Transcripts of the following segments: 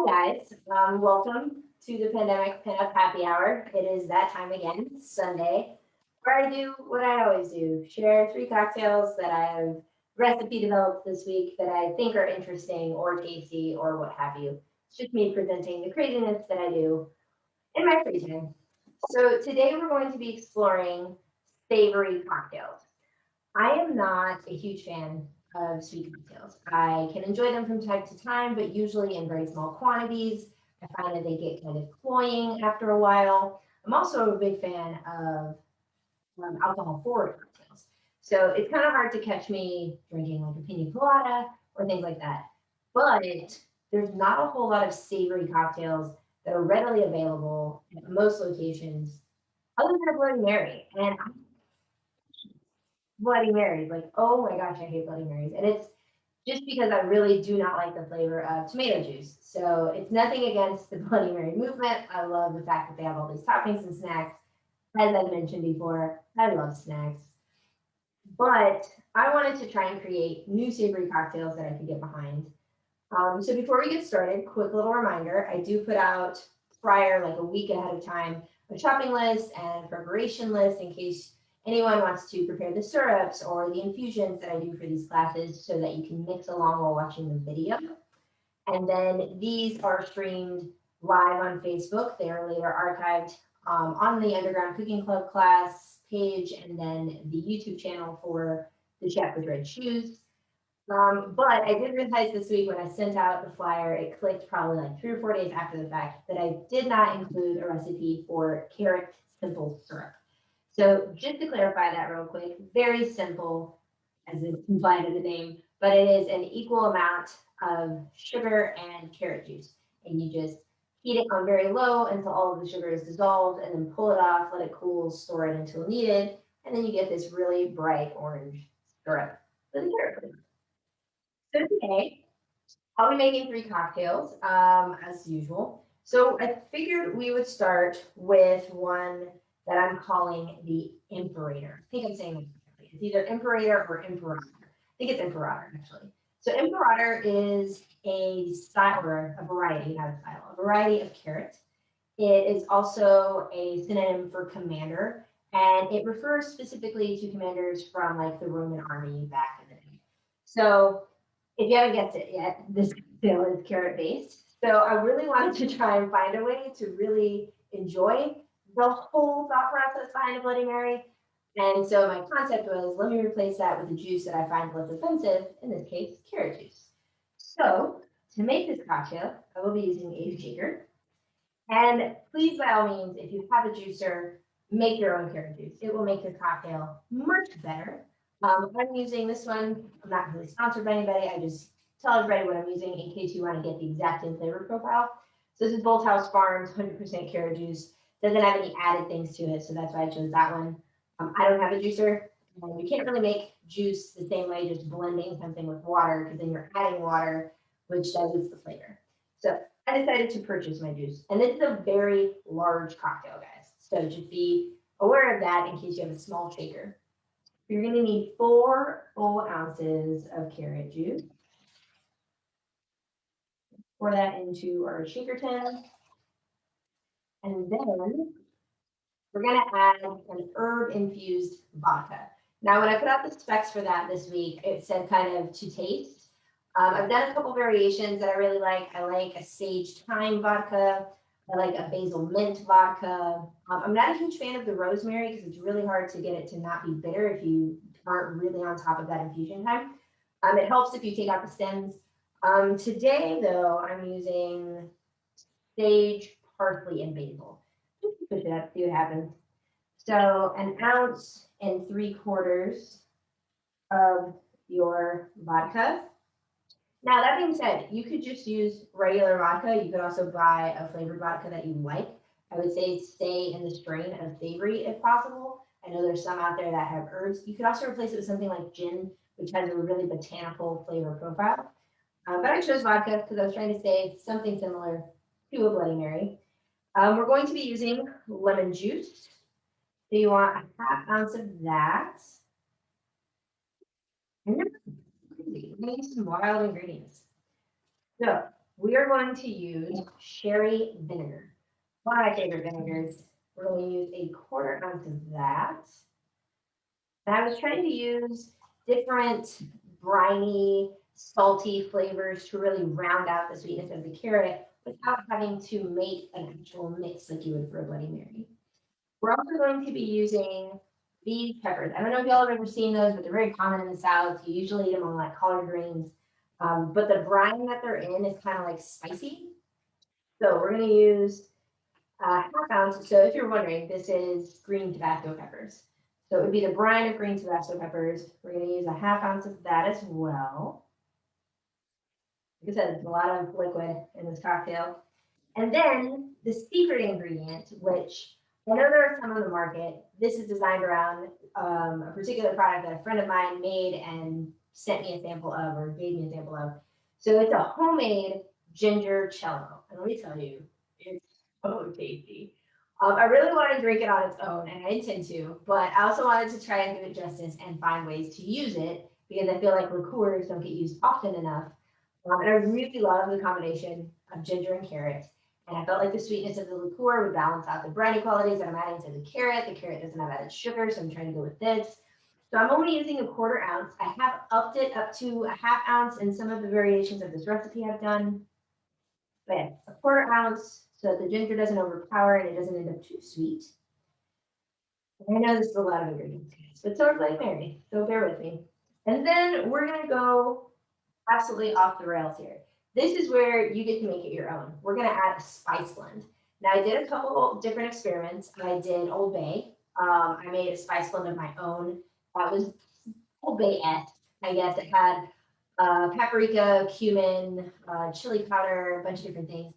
Hi guys, welcome to the Pandemic Pinup Happy Hour. It is that time again, Sunday, where I do what I always do, share three cocktails that I've recipe developed this week that I think are interesting or tasty or what have you. It's just me presenting the craziness that I do in my free time. So today we're going to be exploring savory cocktails. I am not a huge fan of sweet cocktails. I can enjoy them from time to time, but usually in very small quantities. I find that they get kind of cloying after a while. I'm also a big fan of alcohol forward cocktails. So it's kind of hard to catch me drinking like a pina colada or things like that. But there's not a whole lot of savory cocktails that are readily available at most locations other than a Bloody Mary. And Bloody Marys. Like, oh my gosh, I hate Bloody Marys. And it's just because I really do not like the flavor of tomato juice. So it's nothing against the Bloody Mary movement. I love the fact that they have all these toppings and snacks. As I mentioned before, I love snacks. But I wanted to try and create new savory cocktails that I could get behind. So before we get started, quick little reminder, I do put out prior, like a week ahead of time, a shopping list and preparation list in case anyone wants to prepare the syrups or the infusions that I do for these classes so that you can mix along while watching the video. And then these are streamed live on Facebook. They are later archived on the Underground Cooking Club class page and then the YouTube channel for the Chef with Red Shoes. But I did realize this week when I sent out the flyer, it clicked probably like 3 or 4 days after the fact that I did not include a recipe for carrot simple syrup. So just to clarify that real quick, very simple as it's implied in the name, but it is an equal amount of sugar and carrot juice. And you just heat it on very low until all of the sugar is dissolved and then pull it off, let it cool, store it until needed. And then you get this really bright orange syrup with a carrot flavor. So today, I'll be making three cocktails as usual. So I figured we would start with one that I'm calling the Imperator. I think I'm saying it correctly. It's either Imperator or Imperator. I think it's Imperator actually. So Imperator is a style or a variety, not a style, a variety of carrot. It is also a synonym for commander, and it refers specifically to commanders from like the Roman army back in the day. So if you haven't guessed it yet, this cocktail is carrot based. So I really wanted to try and find a way to really enjoy the whole thought process behind a Bloody Mary. And so my concept was, let me replace that with a juice that I find less offensive, in this case, carrot juice. So to make this cocktail, I will be using a shaker. And please, by all means, if you have a juicer, make your own carrot juice. It will make the cocktail much better. I'm using this one. I'm not really sponsored by anybody. I just tell everybody what I'm using in case you want to get the exact same flavor profile. So this is Bolthouse Farms 100% carrot juice. Doesn't have any added things to it, so that's why I chose that one. I don't have a juicer. You can't really make juice the same way, just blending something with water, because then you're adding water, which dilutes the flavor. So I decided to purchase my juice. And this is a very large cocktail, guys. So just be aware of that in case you have a small shaker. You're going to need 4 full ounces of carrot juice. Pour that into our shaker tin. And then we're going to add an herb-infused vodka. Now, when I put out the specs for that this week, it said kind of to taste. I've done a couple variations that I really like. I like a sage thyme vodka. I like a basil mint vodka. I'm not a huge fan of the rosemary because it's really hard to get it to not be bitter if you aren't really on top of that infusion time. It helps if you take out the stems. Today, though, I'm using sage, parsley, and basil. Just push it up, see what happens. So 1 ounce and 3/4 of your vodka. Now, that being said, you could just use regular vodka. You could also buy a flavored vodka that you like. I would say stay in the strain of savory if possible. I know there's some out there that have herbs. You could also replace it with something like gin, which has a really botanical flavor profile. But I chose vodka because I was trying to say something similar to a Bloody Mary. We're going to be using lemon juice. So you want a 1/2 ounce of that. And we need some wild ingredients. So we are going to use sherry vinegar. One of my favorite vinegars. We're going to use a quarter ounce of that. And I was trying to use different briny, salty flavors to really round out the sweetness of the carrot without having to make an actual mix like you would for a Bloody Mary. We're also going to be using these peppers. I don't know if y'all have ever seen those, but they're very common in the South. You usually eat them on like collard greens. But the brine that they're in is kind of like spicy. So we're going to use half ounce. So if you're wondering, this is green Tabasco peppers. So it would be the brine of green Tabasco peppers. We're going to use a half ounce of that as well. Like I said, there's a lot of liquid in this cocktail. And then the secret ingredient, which I know there are some on the market. This is designed around a particular product that a friend of mine made and sent me a sample of, or gave me a sample of. So it's a homemade ginger cello. And let me tell you, it's so tasty. I really want to drink it on its own, and I intend to, but I also wanted to try and give it justice and find ways to use it because I feel like liqueurs don't get used often enough. And I really love the combination of ginger and carrot. And I felt like the sweetness of the liqueur would balance out the briny qualities that I'm adding to the carrot. The carrot doesn't have added sugar, so I'm trying to go with this. So I'm only using a quarter ounce. I have upped it up to a half ounce in some of the variations of this recipe I've done. But yeah, a quarter ounce so that the ginger doesn't overpower and it doesn't end up too sweet. And I know this is a lot of ingredients, guys, but so is Bloody Mary, so bear with me. And then we're gonna go absolutely off the rails here. This is where you get to make it your own. We're gonna add a spice blend. Now I did a couple different experiments. I did Old Bay. I made a spice blend of my own. That was Old Bay-esque. I guess it had paprika, cumin, chili powder, a bunch of different things.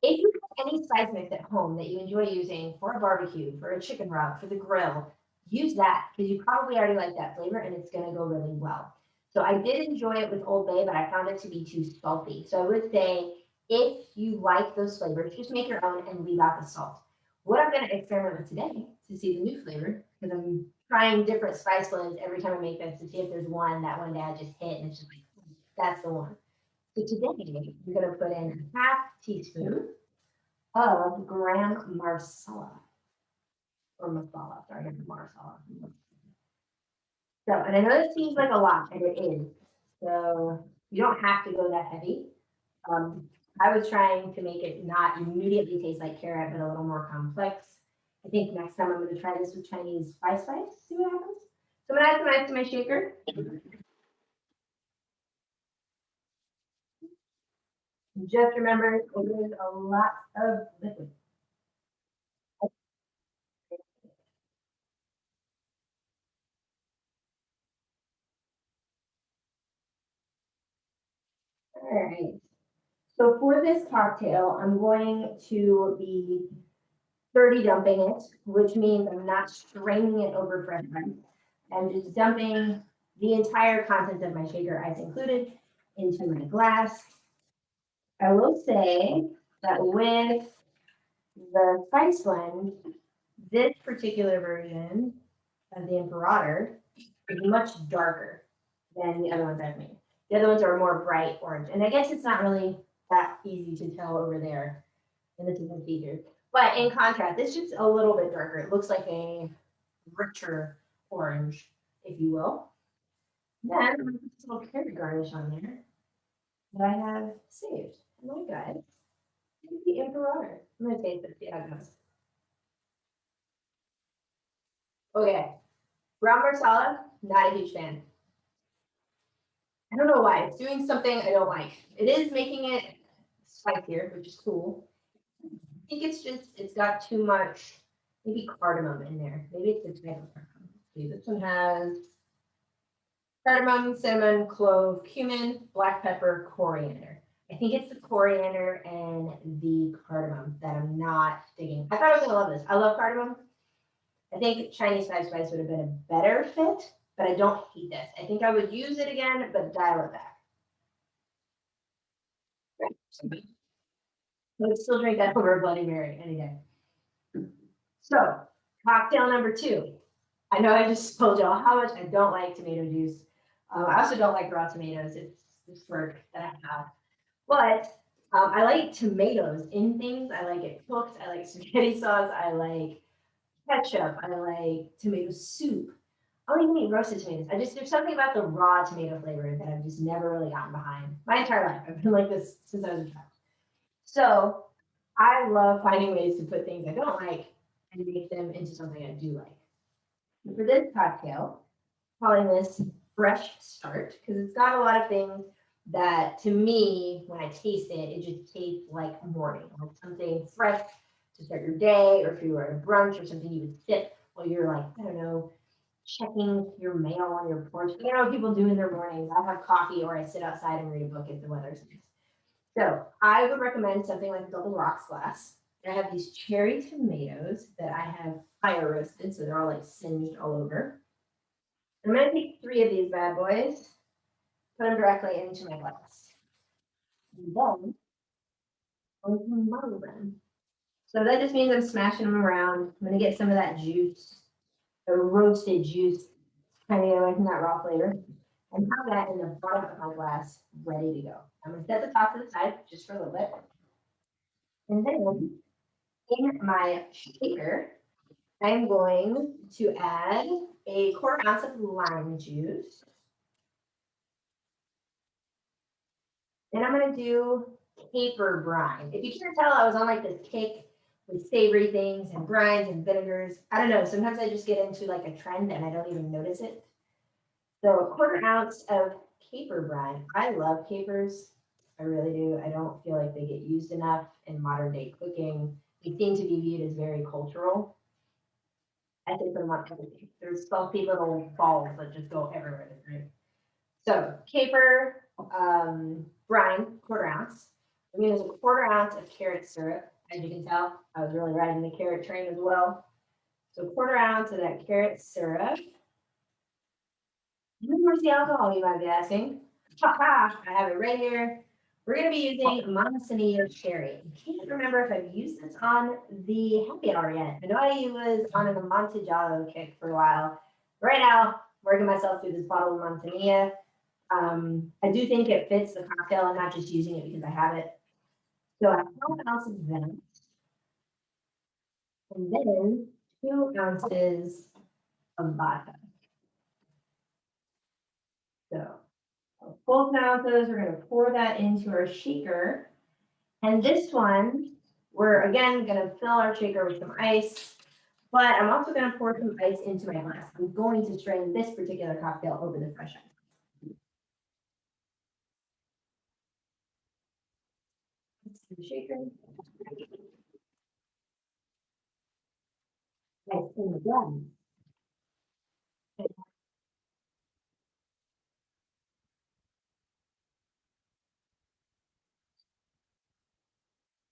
If you have any spice mix at home that you enjoy using for a barbecue, for a chicken rub, for the grill, use that because you probably already like that flavor and it's going to go really well. So I did enjoy it with Old Bay, but I found it to be too salty. So I would say if you like those flavors, just make your own and leave out the salt. What I'm going to experiment with today to see the new flavor, because I'm trying different spice blends every time I make this to see if there's one that one day I just hit and it's just like, that's the one. So today, you're going to put in a half teaspoon of gram marsala, or masala, sorry, marsala. So, and I know it seems like a lot, and it is. So you don't have to go that heavy. I was trying to make it not immediately taste like carrot, but a little more complex. I think next time I'm going to try this with Chinese spice, see what happens. So I'm going to add some ice to my shaker. Just remember, it is a lot of liquid. All right. So for this cocktail, I'm going to be 30 dumping it, which means I'm not straining it over fresh ice. I'm just dumping the entire contents of my shaker, ice included, into my glass. I will say that with the spice blend, this particular version of the Imperator is much darker than the other ones I've made. The other ones are more bright orange. And I guess it's not really that easy to tell over there in the different features. But in contrast, it's just a little bit darker. It looks like a richer orange, if you will. Then I'm going to put this little carrot garnish on there that I have saved. And my guys, the Imperator. I'm going to taste it, see how it goes. Okay, brown marsala, not a huge fan. I don't know why. It's doing something I don't like. It is making it spicier, which is cool. I think it's just, it's got too much, maybe cardamom in there. Maybe it's the type of cardamom. See, this one has cardamom, cinnamon, clove, cumin, black pepper, coriander. I think it's the coriander and the cardamom that I'm not digging. I thought I was gonna love this. I love cardamom. I think Chinese five spice would have been a better fit, but I don't hate this. I think I would use it again, but dial it back. I would still drink that over a Bloody Mary any day. So, cocktail number 2. I know I just told y'all how much I don't like tomato juice. I also don't like raw tomatoes. It's this quirk that I have. But I like tomatoes in things. I like it cooked. I like spaghetti sauce. I like ketchup. I like tomato soup. I'll even eat roasted tomatoes. There's something about the raw tomato flavor that I've just never really gotten behind my entire life. I've been like this since I was a child. So I love finding ways to put things I don't like and make them into something I do like. And for this cocktail, calling this Fresh Start because it's got a lot of things that to me, when I taste it, it just tastes like morning, like something fresh to start your day, or if you were at a brunch or something you would sip while you're like, I don't know, checking your mail on your porch. You know what people do in their mornings. I have coffee or I sit outside and read a book if the weather's nice. So I would recommend something like a double rocks glass. I have these cherry tomatoes that I have fire roasted, so they're all like singed all over. I'm gonna take 3 of these bad boys, put them directly into my glass. And then I'm gonna muddle them. So that just means I'm smashing them around. I'm gonna get some of that juice, the roasted juice, kind of like that raw flavor, and have that in the bottom of my glass, ready to go. I'm gonna set the top to the side just for a little bit. And then in my shaker, I'm going to add a 1/4 ounce of lime juice. Then I'm gonna do caper brine. If you can't tell, I was on like this kick with savory things and brines and vinegars. I don't know. Sometimes I just get into like a trend and I don't even notice it. So a 1/4 ounce of caper brine. I love capers. I really do. I don't feel like they get used enough in modern day cooking. They seem to be viewed as very cultural. I think they're not everything. There's salty little balls that just go everywhere. Right? So caper brine, 1/4 ounce. I'm going to use a 1/4 ounce of carrot syrup. As you can tell, I was really riding the carrot train as well. So 1/4 ounce of that carrot syrup. And where's the alcohol, you might be asking? Ha, I have it right here. We're going to be using Manzanilla cherry. I can't remember if I've used this on the happy hour yet. I know I was on an Amontillado kick for a while. Right now, working myself through this bottle of Manzanilla. I do think it fits the cocktail. I'm not just using it because I have it. So I have 1 ounce of that. And then 2 ounces of vodka. So both ounces, we're going to pour that into our shaker. And this one, we're again going to fill our shaker with some ice, but I'm also going to pour some ice into my glass. I'm going to strain this particular cocktail over the fresh ice. Shaker. Ice in the glass.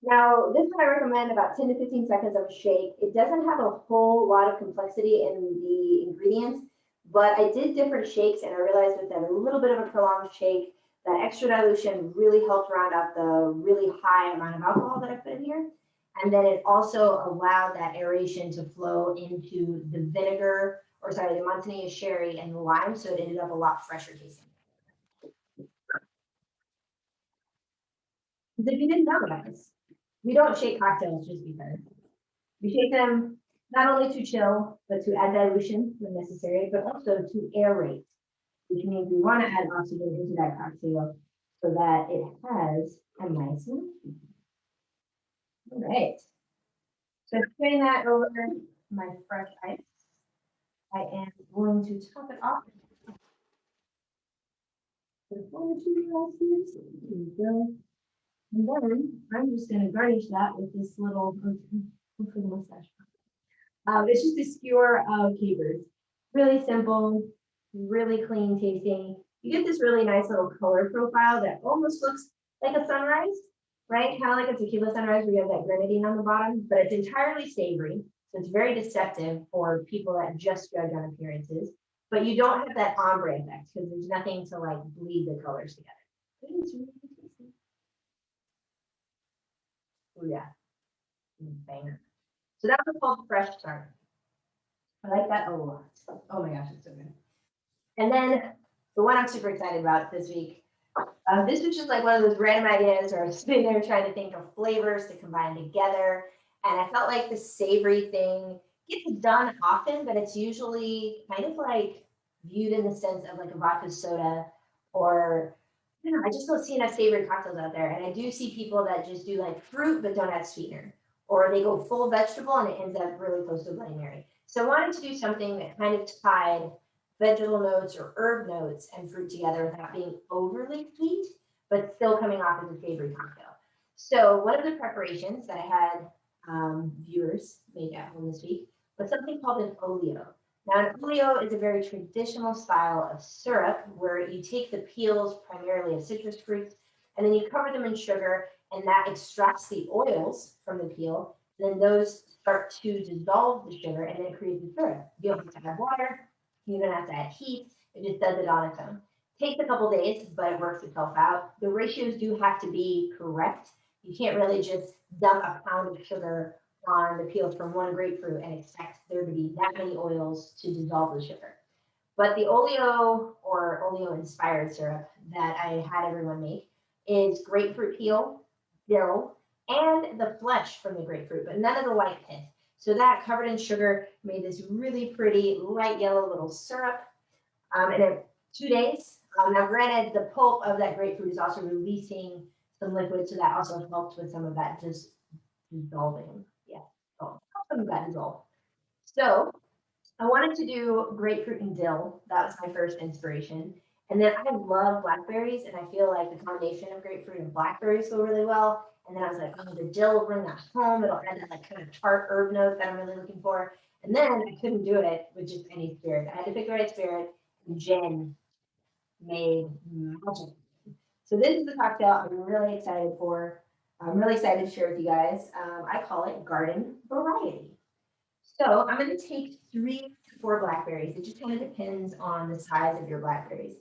Now, this one I recommend about 10 to 15 seconds of a shake. It doesn't have a whole lot of complexity in the ingredients, but I did different shakes and I realized with that a little bit of a prolonged shake, that extra dilution really helped round out the really high amount of alcohol that I put in here. And then it also allowed that aeration to flow into the vinegar, or sorry, the Manzanilla sherry and the lime, so it ended up a lot fresher tasting. Because if you didn't know, guys, we don't shake cocktails just because. We shake them not only to chill, but to add dilution when necessary, but also to aerate, which means we want to add oxygen into that cocktail so that it has a nice mouthfeel. All right. So putting that over my fresh ice, I am going to top it off with 1 or 2 glasses. There we go. And then I'm just going to garnish that with this little, for the mustache. It's just a skewer of capers. Really simple, really clean tasting. You get this really nice little color profile that almost looks like a sunrise, right? Kind of like a tequila sunrise where you have that grenadine on the bottom, but it's entirely savory. So it's very deceptive for people that just judge on appearances. But you don't have that ombre effect because there's nothing to like bleed the colors together. It's really tasty. Oh yeah, banger. So that was called Fresh Start. I like that a lot. Oh my gosh, it's so good. And then the one I'm super excited about this week, This was just like one of those random ideas where I was sitting there trying to think of flavors to combine together. And I felt like the savory thing gets done often, but it's usually kind of like viewed in the sense of like a vodka soda or I don't know, I just don't see enough savory cocktails out there. And I do see people that just do like fruit but don't add sweetener. Or they go full vegetable and it ends up really close to a Bloody Mary. So I wanted to do something that kind of tied vegetable notes or herb notes and fruit together without being overly sweet, but still coming off as a savory cocktail. So one of the preparations that I had viewers make at home this week was something called an oleo. Now, an oleo is a very traditional style of syrup where you take the peels primarily of citrus fruits and then you cover them in sugar, and that extracts the oils from the peel. And then those start to dissolve the sugar, and then it creates the syrup. You don't have to add water, you don't have to add heat. It just does it on its own. Takes a couple days, but it works itself out. The ratios do have to be correct. You can't really just dump a pound of sugar on the peels from one grapefruit and expect there to be that many oils to dissolve the sugar. But the oleo or oleo inspired syrup that I had everyone make is grapefruit peel, dill, and the flesh from the grapefruit, but none of the white pith. So that covered in sugar made this really pretty light yellow little syrup. In 2 days. Now, granted, the pulp of that grapefruit is also releasing some liquid, so that also helps with some of that just dissolving. Yeah, some of that dissolve. So I wanted to do grapefruit and dill. That was my first inspiration. And then I love blackberries, and I feel like the combination of grapefruit and blackberries go really well. And then I was like, oh, the dill will bring that home. It'll add that like kind of tart herb note that I'm really looking for. And then I couldn't do it with just any spirit. I had to pick the right spirit. And gin made magic. So this is the cocktail I'm really excited for. I'm really excited to share with you guys. I call it garden variety. So I'm going to take 3 to 4 blackberries. It just kind of depends on the size of your blackberries.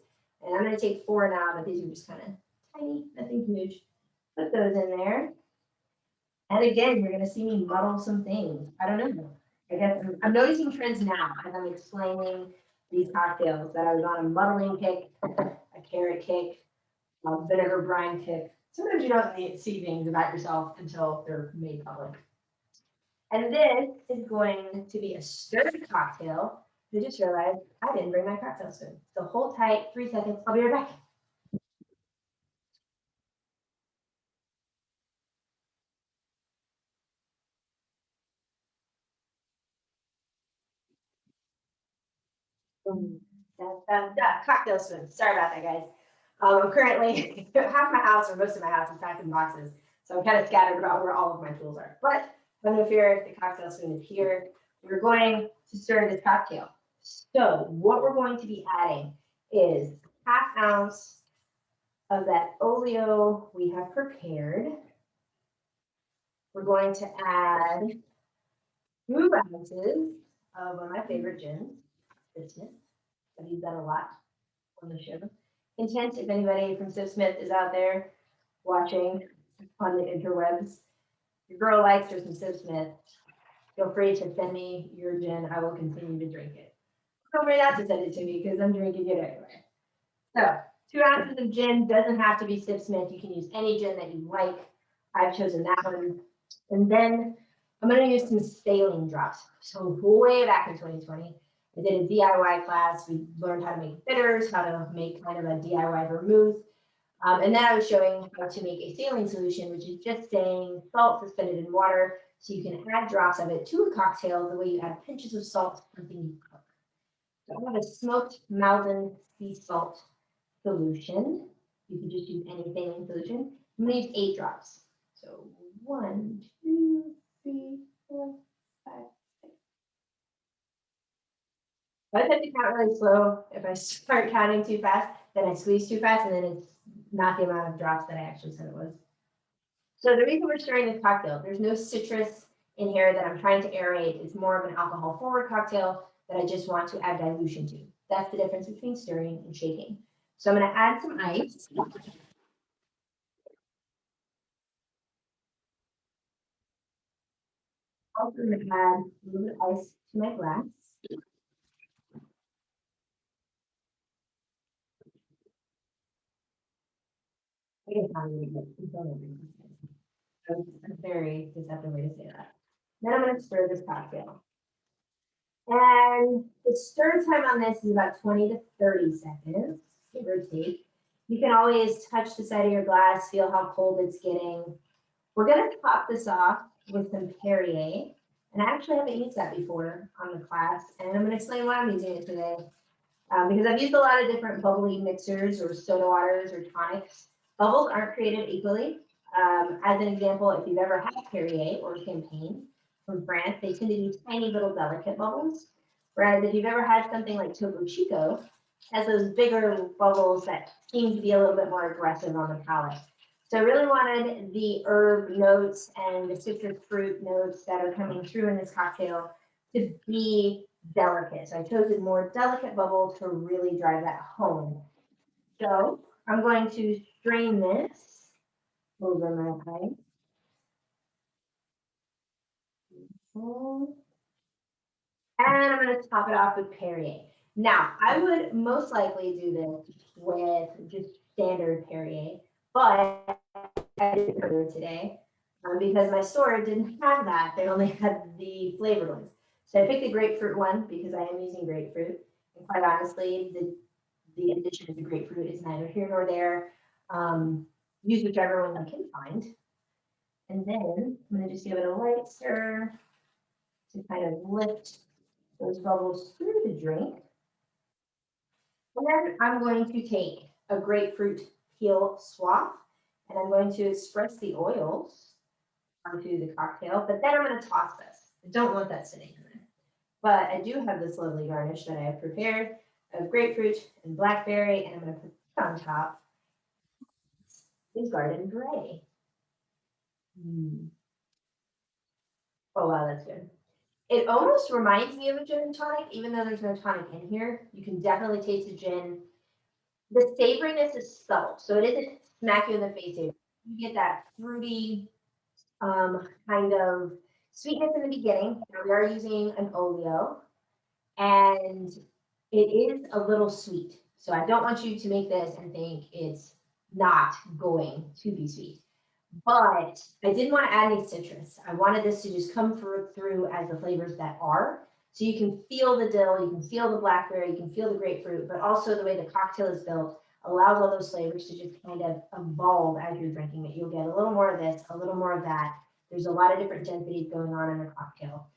And I'm going to take 4 now, but these are just kind of tiny, nothing huge. Put those in there. And again, you're going to see me muddle some things. I don't know. I guess I'm noticing trends now as I'm explaining these cocktails that I was on a muddling kick, a carrot kick, a vinegar brine kick. Sometimes you don't see things about yourself until they're made public. And this is going to be a stirred cocktail. I just realized I didn't bring my cocktail spoon. So hold tight, 3 seconds. I'll be right back. Cocktail spoon. Sorry about that, guys. I'm currently half my house or most of my house is packed in boxes, so I'm kind of scattered about where all of my tools are. But I'm gonna fear the cocktail spoon is here. We're going to stir this cocktail. So what we're going to be adding is 1/2 ounce of that oleo we have prepared. We're going to add 2 ounces of one of my favorite gins, Smith. I've used that a lot on the show. Intent, if anybody from Sip Smith is out there watching on the interwebs, your girl likes her some Sip Smith. Feel free to send me your gin. I will continue to drink it. Feel free not to send it to me because I'm drinking it anyway. So 2 ounces of gin doesn't have to be Sip Smith. You can use any gin that you like. I've chosen that one. And then I'm going to use some saline drops. So way back in 2020, I did a DIY class. We learned how to make bitters, how to make kind of a DIY vermouth. And then I was showing how to make a saline solution, which is just saying salt suspended in water. So you can add drops of it to a cocktail the way you add pinches of salt to something you cook. So I have a smoked Malden sea salt solution. You can just use any saline solution. I'm going to use 8 drops. So 1, 2, 3, 4, 5, 6. I tend to count really slow. If I start counting too fast, then I squeeze too fast, and then it's not the amount of drops that I actually said it was. So the reason we're stirring this cocktail, there's no citrus in here that I'm trying to aerate. It's more of an alcohol forward cocktail that I just want to add dilution to. That's the difference between stirring and shaking. So I'm going to add some ice. Also going to add a little bit of ice to my glass. it's not really good. It's not really good. So it's a very deceptive way to say that. Then I'm going to stir this cocktail. And the stir time on this is about 20 to 30 seconds, give or take. You can always touch the side of your glass, feel how cold it's getting. We're going to top this off with some Perrier. And I actually haven't used that before on the class. And I'm going to explain why I'm using it today. Because I've used a lot of different bubbly mixers or soda waters or tonics. Bubbles aren't created equally. As an example, if you've ever had Perrier or Champagne from France, they tend to be tiny little delicate bubbles. Whereas if you've ever had something like Topo Chico, it has those bigger bubbles that seem to be a little bit more aggressive on the palate. So I really wanted the herb notes and the citrus fruit notes that are coming through in this cocktail to be delicate. So I chose a more delicate bubble to really drive that home. So I'm going to strain this over my ice. And I'm going to top it off with Perrier. Now, I would most likely do this with just standard Perrier, but I did Perrier today because my store didn't have that. They only had the flavored ones. So I picked the grapefruit one because I am using grapefruit. And quite honestly, the addition of the grapefruit is neither here nor there. Use whichever one you can find. And then I'm going to just give it a light stir to kind of lift those bubbles through the drink. And then I'm going to take a grapefruit peel swap and I'm going to express the oils onto the cocktail, but then I'm going to toss this. I don't want that sitting in there. But I do have this lovely garnish that I have prepared of grapefruit and blackberry, and I'm going to put it on top is garden gray. Oh, wow, that's good. It almost reminds me of a gin and tonic, even though there's no tonic in here. You can definitely taste the gin. The savoriness is subtle, so it isn't smack you in the face. You get that fruity kind of sweetness in the beginning. Now we are using an oleo, and it is a little sweet. So I don't want you to make this and think it's not going to be sweet. But I didn't want to add any citrus. I wanted this to just come through as the flavors that are. So you can feel the dill, you can feel the blackberry, you can feel the grapefruit, but also the way the cocktail is built allows all those flavors to just kind of evolve as you're drinking it. You'll get a little more of this, a little more of that. There's a lot of different densities going on in a cocktail.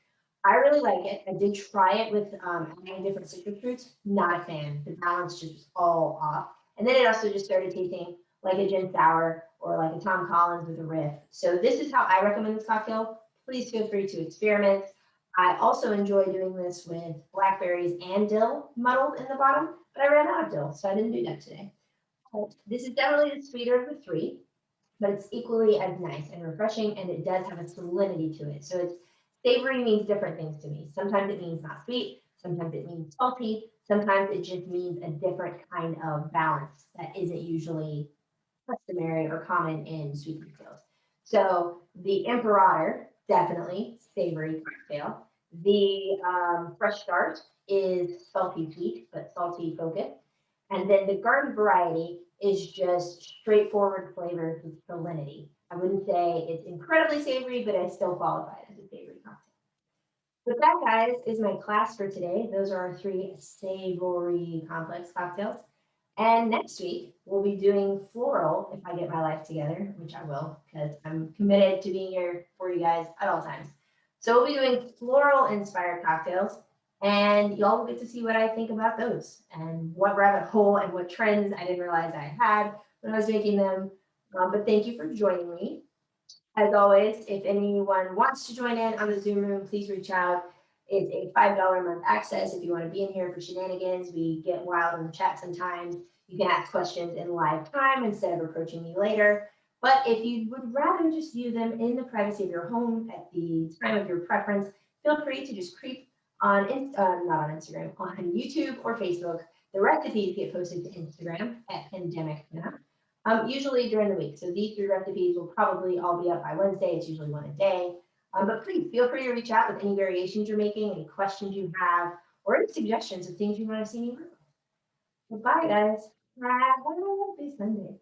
I really like it. I did try it with many different citrus fruits. Not a fan. The balance just was all off. And then it also just started tasting like a gin sour or like a Tom Collins with a riff. So this is how I recommend this cocktail. Please feel free to experiment. I also enjoy doing this with blackberries and dill muddled in the bottom, but I ran out of dill, so I didn't do that today. This is definitely the sweeter of the three, but it's equally as nice and refreshing, and it does have a salinity to it. So it's savory means different things to me. Sometimes it means not sweet, sometimes it means salty, sometimes it just means a different kind of balance that isn't usually customary or common in sweet cocktails. So the Imperator, definitely savory cocktail. The Fresh Start is salty sweet, but salty focused. And then the garden variety is just straightforward flavors with salinity. I wouldn't say it's incredibly savory, but I still qualify it as a savory cocktail. But that, guys, is my class for today. Those are our 3 savory complex cocktails. And next week, we'll be doing floral if I get my life together, which I will, because I'm committed to being here for you guys at all times. So we'll be doing floral inspired cocktails, and y'all will get to see what I think about those and what rabbit hole and what trends I didn't realize I had when I was making them. But thank you for joining me. As always, if anyone wants to join in on the Zoom room, please reach out. It's a $5 a month access. If you want to be in here for shenanigans, we get wild in the chat sometimes. You can ask questions in live time instead of approaching me later. But if you would rather just view them in the privacy of your home at the time of your preference, feel free to just creep on, not on Instagram, on YouTube or Facebook. The recipes get posted to Instagram at Pandemic Dinner. Usually during the week. So these 3 recipes will probably all be up by Wednesday. It's usually one a day. But please feel free to reach out with any variations you're making, any questions you have, or any suggestions of things you want to see me work with. Bye, guys. Have a happy Sunday.